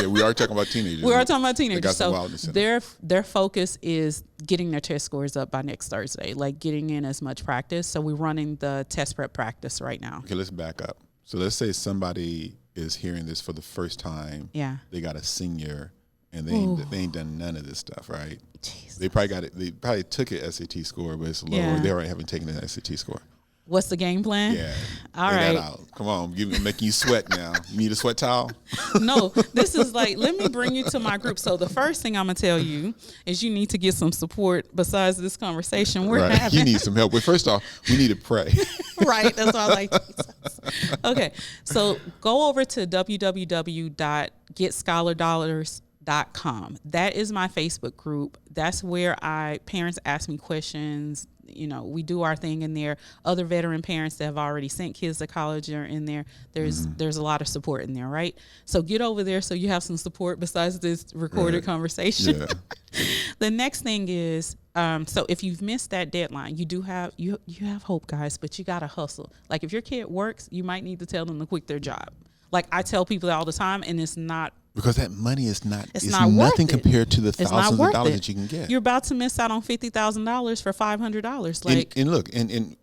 Yeah, we are talking about teenagers. We are talking about teenagers. They got some So wildness in them. their focus is getting their test scores up by next Thursday, like getting in as much practice. So we're running the test prep practice right now. Okay, let's back up. So let's say somebody is hearing this for the first time. Yeah. They got a senior, and they ain't done none of this stuff, right? Jeez. They probably took an SAT score, but it's low. Yeah. Or they already haven't taken an SAT score. What's the game plan? Yeah. All Lay right. that out. Come on, I'm making you sweat now. You need a sweat towel? No, this is like, let me bring you to my group. So the first thing I'm going to tell you is you need to get some support besides this conversation we're Right. having. You need some help. But first off, we need to pray. Right. That's why I like Jesus. Okay. So go over to www.getscholardollars.com. That is my Facebook group. That's where parents ask me questions. We do our thing in there. Other veteran parents that have already sent kids to college are in there. There's a lot of support in there, right? So get over there so you have some support besides this recorded conversation. Yeah. The next thing is, so if you've missed that deadline, you have hope, guys, but you gotta hustle. Like if your kid works, you might need to tell them to quit their job. Like I tell people all the time, and it's not. Because that money is not worth nothing it. compared to the It's not thousands worth of dollars it. that you can get. You're about to miss out on $50,000 for $500. Like, and look, in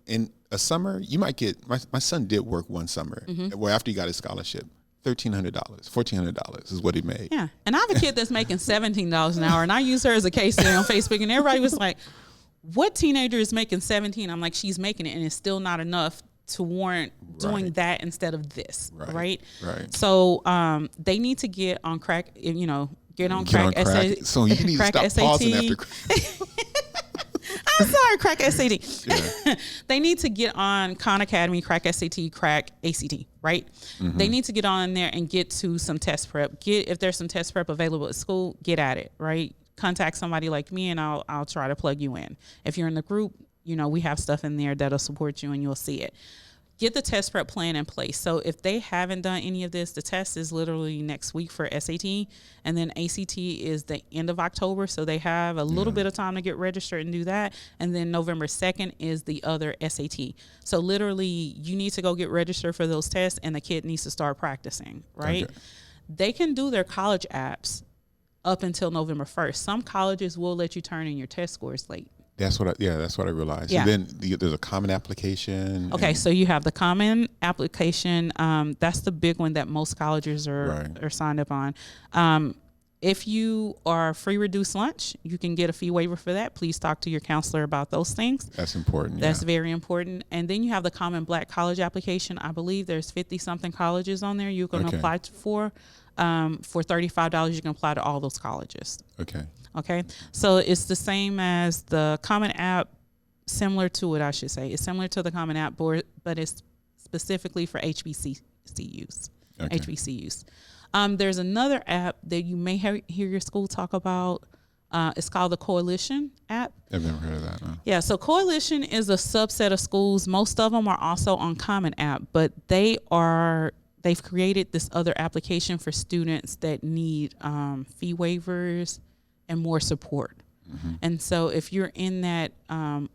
a summer, you might get. My son did work one summer. Well, after he got his scholarship, $1,300, $1,400 is what he made. yeah. And I have a kid that's making $17 an hour, and I use her as a case study on Facebook, and everybody was like, "What teenager is making 17?" I'm like, "She's making it, and it's still not enough to warrant doing that instead of this." Right. So they need to get on crack. Get on crack. So you need to stop pausing after. I'm sorry, crack SAT. Yeah. They need to get on Khan Academy, crack SAT, crack ACT, right? They need to get on there and get to some test prep. If there's some test prep available at school, get at it, right? Contact somebody like me and I'll try to plug you in. If you're in the group, we have stuff in there that'll support you and you'll see it. Get the test prep plan in place. So if they haven't done any of this, the test is literally next week for SAT, and then ACT is the end of October. So they have a little bit of time to get registered and do that. And then November 2nd is the other SAT. So literally you need to go get registered for those tests, and the kid needs to start practicing, right? Okay. They can do their college apps up until November 1st. Some colleges will let you turn in your test scores late. That's what I realized. Yeah. And then there's a common application. Okay, so you have the common application. That's the big one that most colleges are signed up on. If you are free reduced lunch, you can get a fee waiver for that. Please talk to your counselor about those things. That's important. That's very important. And then you have the common black college application. I believe there's 50-something colleges on there you can apply for. For $35, you can apply to all those colleges. Okay. So it's the same as the Common App, similar to it, I should say. It's similar to the Common App board, but it's specifically for HBCUs. HBCUs. There's another app that you may hear your school talk about. It's called the Coalition app. I've never heard of that. No. Yeah. So Coalition is a subset of schools. Most of them are also on Common App, but they are they've created this other application for students that need fee waivers and more support. And so if you're in that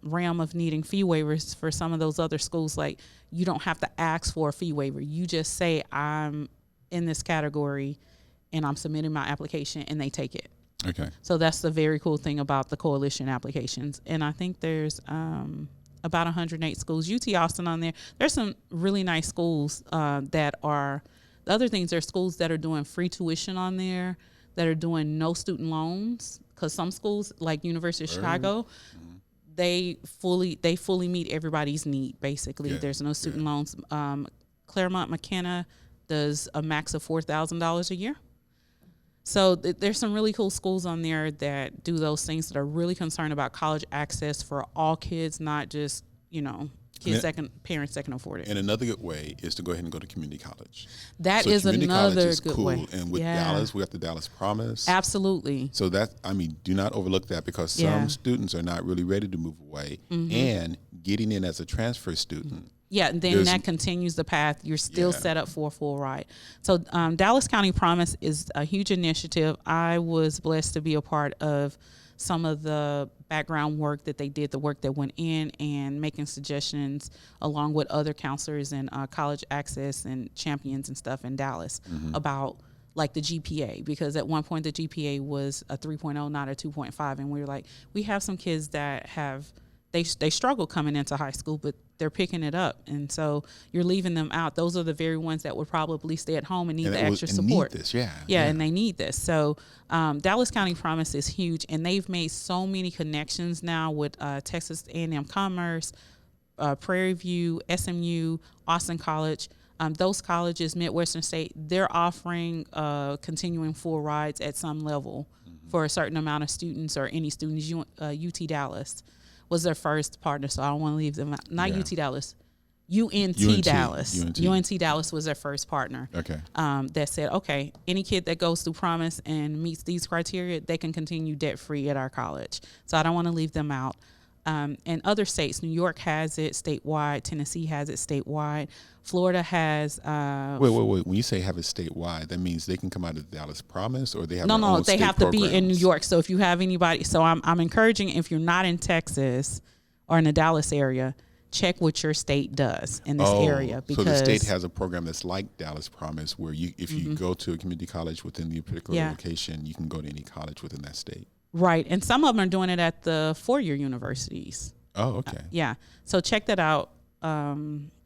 realm of needing fee waivers for some of those other schools, like, you don't have to ask for a fee waiver. You just say, I'm in this category and I'm submitting my application, and they take it. Okay. So that's the very cool thing about the coalition applications. And I think there's about 108 schools. UT Austin on there. There's some really nice schools that are, the other things, are schools that are doing free tuition on there, that are doing no student loans. Because some schools, like University of Chicago, they fully meet everybody's need, basically. Yeah, There's no student loans. Claremont McKenna does a max of $4,000 a year. So there's some really cool schools on there that do those things, that are really concerned about college access for all kids, not just, kids parents that can afford it. And another good way is to go ahead and go to community college. That so is community another college is good cool. way. And with Dallas, we got the Dallas Promise. Absolutely. So do not overlook that, because some students are not really ready to move away, and getting in as a transfer student. Yeah, and then that continues the path. You're still set up for a full ride. So Dallas County Promise is a huge initiative. I was blessed to be a part of some of the background work that they did, the work that went in, and making suggestions along with other counselors and college access and champions and stuff in Dallas about, like, the GPA, because at one point the GPA was a 3.0, not a 2.5. And we were like, we have some kids that have, they struggle coming into high school, but they're picking it up. And so you're leaving them out. Those are the very ones that would probably stay at home and need the extra support. Need this, and they need this. So Dallas County Promise is huge, and they've made so many connections now with Texas A&M Commerce, Prairie View, SMU, Austin College. Those colleges, Midwestern State, they're offering continuing full rides at some level for a certain amount of students, or any students. UT Dallas was their first partner, so I don't want to leave them out. Not UT Dallas, UNT Dallas. UNT Dallas was their first partner. Okay. That said, okay, any kid that goes through Promise and meets these criteria, they can continue debt-free at our college. So I don't want to leave them out. And other states, New York has it statewide, Tennessee has it statewide, Florida has. Wait. When you say have it statewide, that means they can come out of the Dallas Promise, or they have their No, own they state have to programs? be in New York. So if you have anybody, so I'm encouraging, if you're not in Texas or in the Dallas area, check what your state does in this area. Because so the state has a program that's like Dallas Promise, where if you go to a community college within the particular location, you can go to any college within that state. Right. And some of them are doing it at the four-year universities. Oh, okay. So check that out.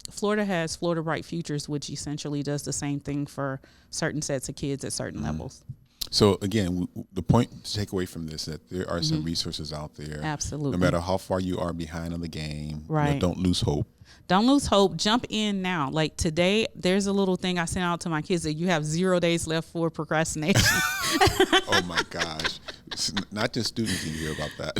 Florida has Florida Bright Futures, which essentially does the same thing for certain sets of kids at certain levels. So again, the point to take away from this is that there are some resources out there. Absolutely. No matter how far you are behind on the game, right. Don't lose hope. Don't lose hope. Jump in now. Like today, there's a little thing I sent out to my kids that you have 0 days left for procrastination. Oh my gosh. Not just students need to hear about that.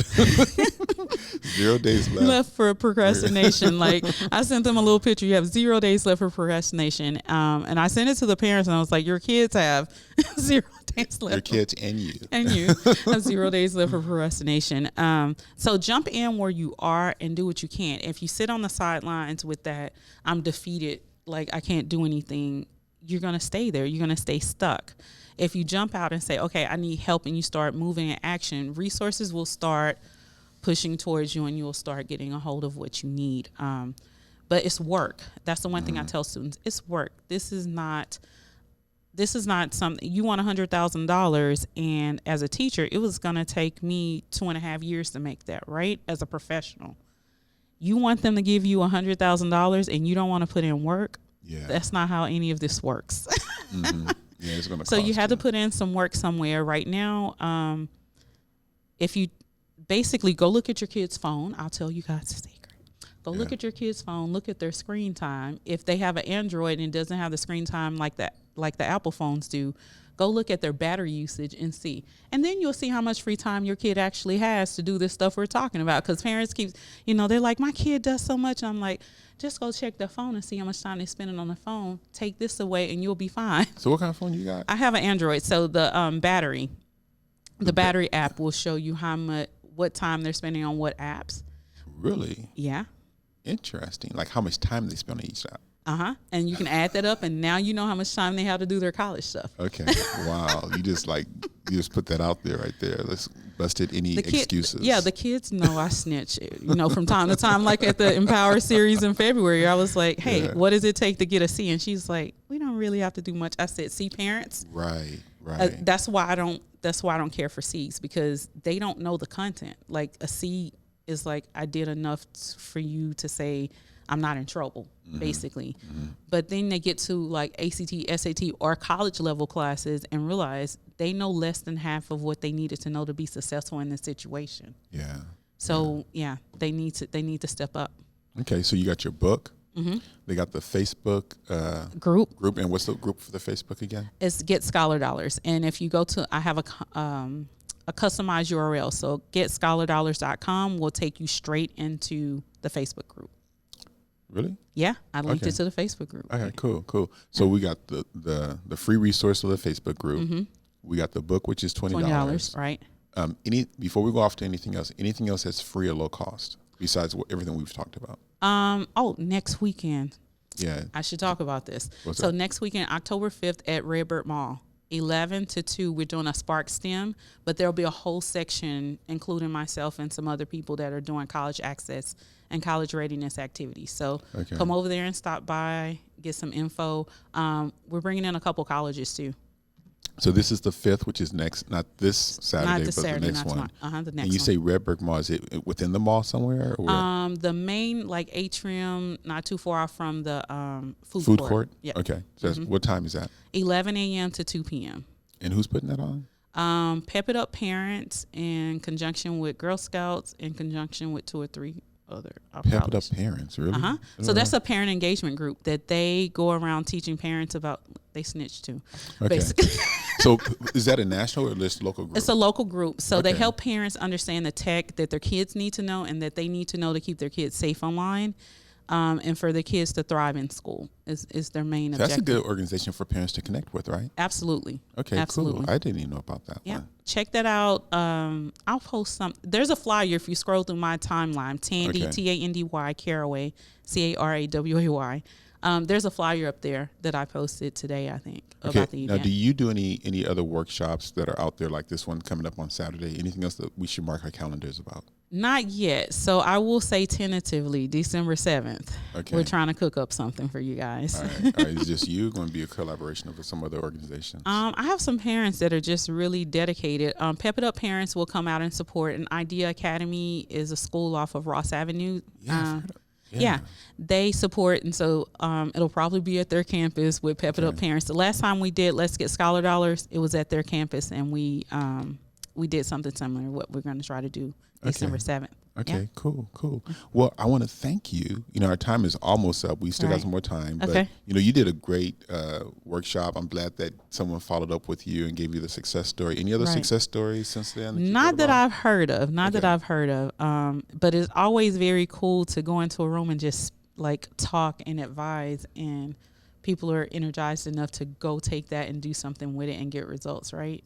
0 days left for procrastination. Like, I sent them a little picture. You have 0 days left for procrastination. And I sent it to the parents, and I was like, your kids have 0 days left. Your kids and you. And you have 0 days left for procrastination. So jump in where you are and do what you can. If you sit on the sidelines with that, I'm defeated, like I can't do anything, you're going to stay there. You're going to stay stuck. If you jump out and say, okay, I need help, and you start moving in action, resources will start pushing towards you, and you'll start getting a hold of what you need. But it's work. That's the one thing I tell students. It's work. This is not something you want $100,000. And as a teacher, it was going to take me 2.5 years to make that, right? As a professional, you want them to give you $100,000 and you don't want to put in work. Yeah. That's not how any of this works. Yeah, it's gonna so cost you have to put in some work somewhere right now. If you basically go look at your kid's phone, I'll tell you guys a secret. Go look at your kid's phone, look at their screen time. If they have an Android and it doesn't have the screen time like that, like the Apple phones do, go look at their battery usage and see. And then you'll see how much free time your kid actually has to do this stuff we're talking about. Because parents keep, they're like, my kid does so much. And I'm like, just go check their phone and see how much time they're spending on the phone. Take this away and you'll be fine. So what kind of phone you got? I have an Android. So the battery app will show you what time they're spending on what apps. Really? Yeah. Interesting. Like how much time they spend on each app. And you can add that up, and now you know how much time they have to do their college stuff. Okay. Wow. You just put that out there right there. Let's busted any excuses. Yeah, the kids know I snitch. From time to time, like at the Empower series in February, I was like, "Hey, what does it take to get a C?" And she's like, "We don't really have to do much." I said, "See, parents, Right. That's why I don't care for C's, because they don't know the content. Like a C is like, I did enough for you to say I'm not in trouble, basically. But then they get to like ACT, SAT, or college level classes and realize they know less than half of what they needed to know to be successful in this situation. Yeah. So they need to step up. Okay, so you got your book. They got the Facebook Group. And what's the group for the Facebook again? It's Get Scholar Dollars. And if you go to, I have a customized URL. So getscholardollars.com will take you straight into the Facebook group. Really? Yeah, I linked it to the Facebook group. Okay, cool. So we got the free resource of the Facebook group. We got the book, which is $20. Right. Before we go off to anything else that's free or low cost besides everything we've talked about? Next weekend. Yeah. I should talk about this. What's so that? Next weekend, October 5th at Redbird Mall, 11 to 2, we're doing a Spark STEM, but there'll be a whole section, including myself and some other people that are doing college access and college readiness activities. So come over there and stop by, get some info. We're bringing in a couple colleges too. So this is the 5th, which is next, not this Saturday, Not but this Saturday, the next one. the next one. And you say Redbird Mall, is it within the mall somewhere? Or the main atrium, not too far off from the food court? Yeah. Okay. So what time is that? 11 a.m. to 2 p.m. And who's putting that on? Pep It Up Parents in conjunction with Girl Scouts, in conjunction with 2 or 3 other Pep It Up Parents, really? So that's a parent engagement group that they go around teaching parents about. They snitch too, basically. So is that a national or just local group? It's a local group. So they help parents understand the tech that their kids need to know and that they need to know to keep their kids safe online. And for the kids to thrive in school is their main objective. That's a good organization for parents to connect with, right? Absolutely. Okay, absolutely. Cool. I didn't even know about that one. Check that out. I'll post some. There's a flyer if you scroll through my timeline. Tandy, Tandy Caraway, Caraway. There's a flyer up there that I posted today, I think, about the event. Now, do you do any other workshops that are out there like this one coming up on Saturday? Anything else that we should mark our calendars about? Not yet. So I will say tentatively December 7th. Okay. We're trying to cook up something for you guys. All right. Is just you going to be a collaboration with some other organizations? I have some parents that are just really dedicated. Pep It Up Parents will come out and support. And Idea Academy is a school off of Ross Avenue. Yeah, they support, and so it'll probably be at their campus with Pep It Up Parents. The last time we did Let's Get Scholar Dollars, it was at their campus, and we did something similar. What we're going to try to do December 7th. Okay, cool. Well, I want to thank you. Our time is almost up. We still got some more time. But, you did a great workshop. I'm glad that someone followed up with you and gave you the success story. Any other success stories since then? Not that I've heard of. But it's always very cool to go into a room and just talk and advise, and people are energized enough to go take that and do something with it and get results, right?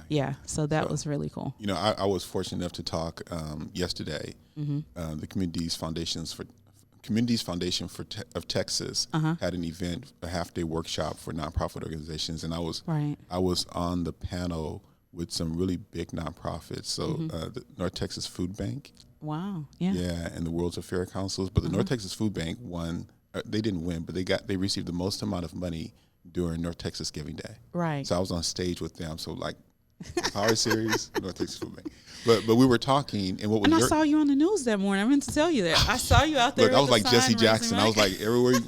Yeah. So that was really cool. I was fortunate enough to talk yesterday. The Communities Foundation of Texas had an event, a half-day workshop for nonprofit organizations, and I was on the panel with some really big nonprofits. So the North Texas Food Bank. Wow. Yeah. Yeah, and the World's Affair Councils, but the North Texas Food Bank won. They didn't win, but they received the most amount of money during North Texas Giving Day. Right. So I was on stage with them. So Power Series, North Texas Food Bank. But we were talking, and I saw you on the news that morning. I meant to tell you that. I saw you out there. Look, I was like Jesse Jackson. I was like everywhere,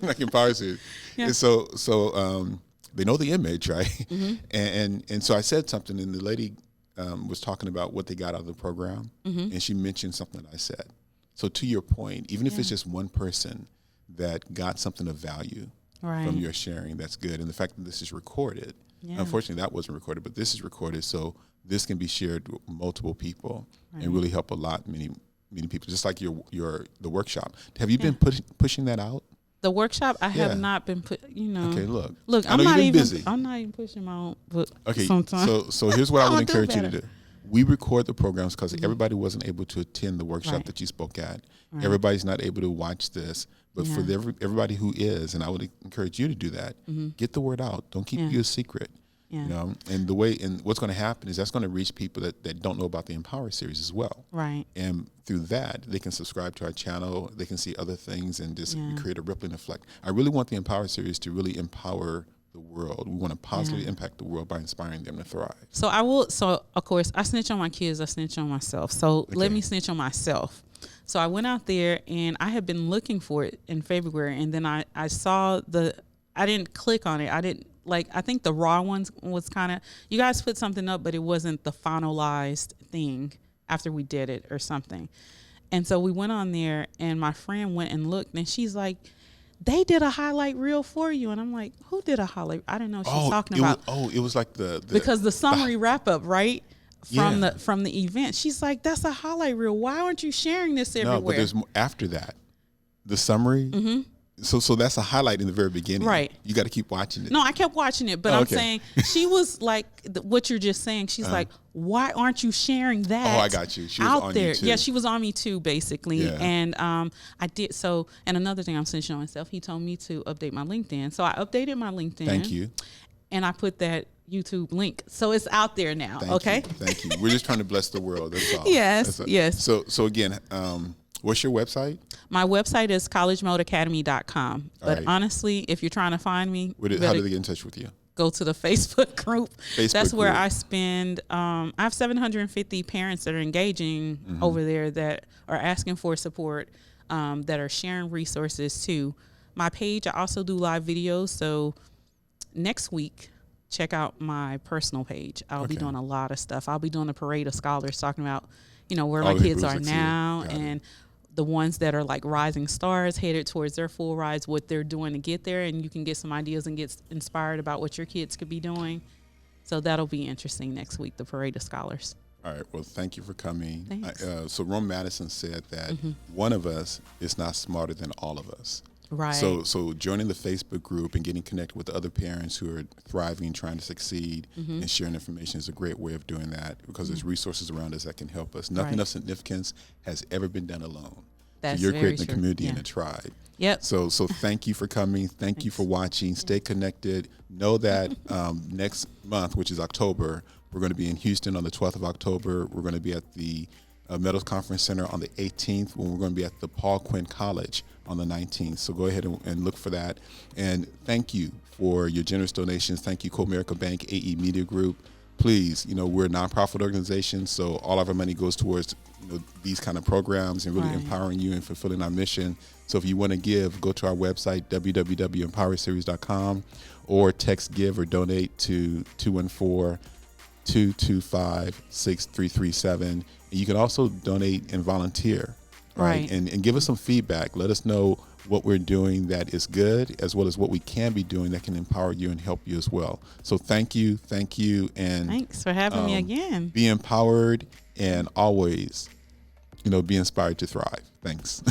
like in Power Series. Yeah. And so they know the image, right? And so I said something, and the lady was talking about what they got out of the program, and she mentioned something that I said. So to your point, even if it's just one person that got something of value from your sharing, that's good. And the fact that this is recorded, unfortunately that wasn't recorded, but this is recorded, so this can be shared with multiple people and really help many people. Just like the workshop. Have you been pushing that out? The workshop, I have not been Okay, look. I'm not even busy. I'm not even pushing my own book. Okay, sometimes. So here's what I would encourage you to do. We record the programs because everybody wasn't able to attend the workshop Right. that you spoke at. Right. Everybody's not able to watch this. But for Yeah. everybody who is, and I would encourage you to do that, get the word out. Don't keep you a secret. Yeah. You know, and what's going to happen is that's going to reach people that don't know about the Empower series as well. Right. And through that, they can subscribe to our channel. They can see other things and just create a rippling effect. I really want the Empower series to really empower the world. We want to positively impact the world by inspiring them to thrive. So of course, I snitch on my kids. I snitch on myself. So let me snitch on myself. So I went out there and I had been looking for it in February. And then I saw I didn't click on it. I think the raw ones was kind of, you guys put something up, but it wasn't the finalized thing after we did it or something. And so we went on there and my friend went and looked and she's like, they did a highlight reel for you. And I'm like, who did a highlight? I didn't know she was talking about. It was like because the summary wrap up, right? From the event. She's like, that's a highlight reel. Why aren't you sharing this everywhere? No, but there's more after that. The summary. Mm-hmm. So that's a highlight in the very beginning. Right. You got to keep watching it. No, I kept watching it, but I'm saying she was like what you're just saying. She's like, why aren't you sharing that? Oh, I got you. She was out on there. You too. Yeah, she was on me too, basically. Yeah. And I did so. And another thing I'm snitching on myself. He told me to update my LinkedIn, so I updated my LinkedIn. Thank you. And I put that YouTube link, so it's out there now. Thank you. We're just trying to bless the world. That's all. Yes. Yes. So again, what's your website? My website is collegemodeacademy.com. But honestly, if you're trying to find me, How do they get in touch with you? Go to the Facebook group. That's where I spend. I have 750 parents that are engaging over there that are asking for support, that are sharing resources too. My page, I also do live videos. So next week, check out my personal page. I'll be doing a lot of stuff. I'll be doing a parade of scholars talking about, where my kids are now and the ones that are like rising stars headed towards their full rise, what they're doing to get there. And you can get some ideas and get inspired about what your kids could be doing. So that'll be interesting next week, the parade of scholars. All right. Well, thank you for coming. Thanks. So Rome Madison said that one of us is not smarter than all of us. Right. So joining the Facebook group and getting connected with other parents who are thriving and trying to succeed and sharing information is a great way of doing that because there's resources around us that can help us. Nothing of significance has ever been done alone. That's so you're very creating true. a community and a tribe. Yep. So thank you for coming. Thank you for watching. Stay connected. Know that next month, which is October, we're going to be in Houston on the 12th of October. We're going to be at the Meadows Conference Center on the 18th, when we're going to be at the Paul Quinn College on the 19th. So go ahead and look for that. And thank you for your generous donations. Thank you, Comerica Bank, AE Media Group. Please, we're a nonprofit organization, so all of our money goes towards these kind of programs and really empowering you and fulfilling our mission. So if you want to give, go to our website, www.empowerseries.com, or text give or donate to 214-225-6337. And you can also donate and volunteer, right? And give us some feedback. Let us know what we're doing that is good, as well as what we can be doing that can empower you and help you as well. So thank you, and thanks for having me again. Be empowered and always, be inspired to thrive. Thanks.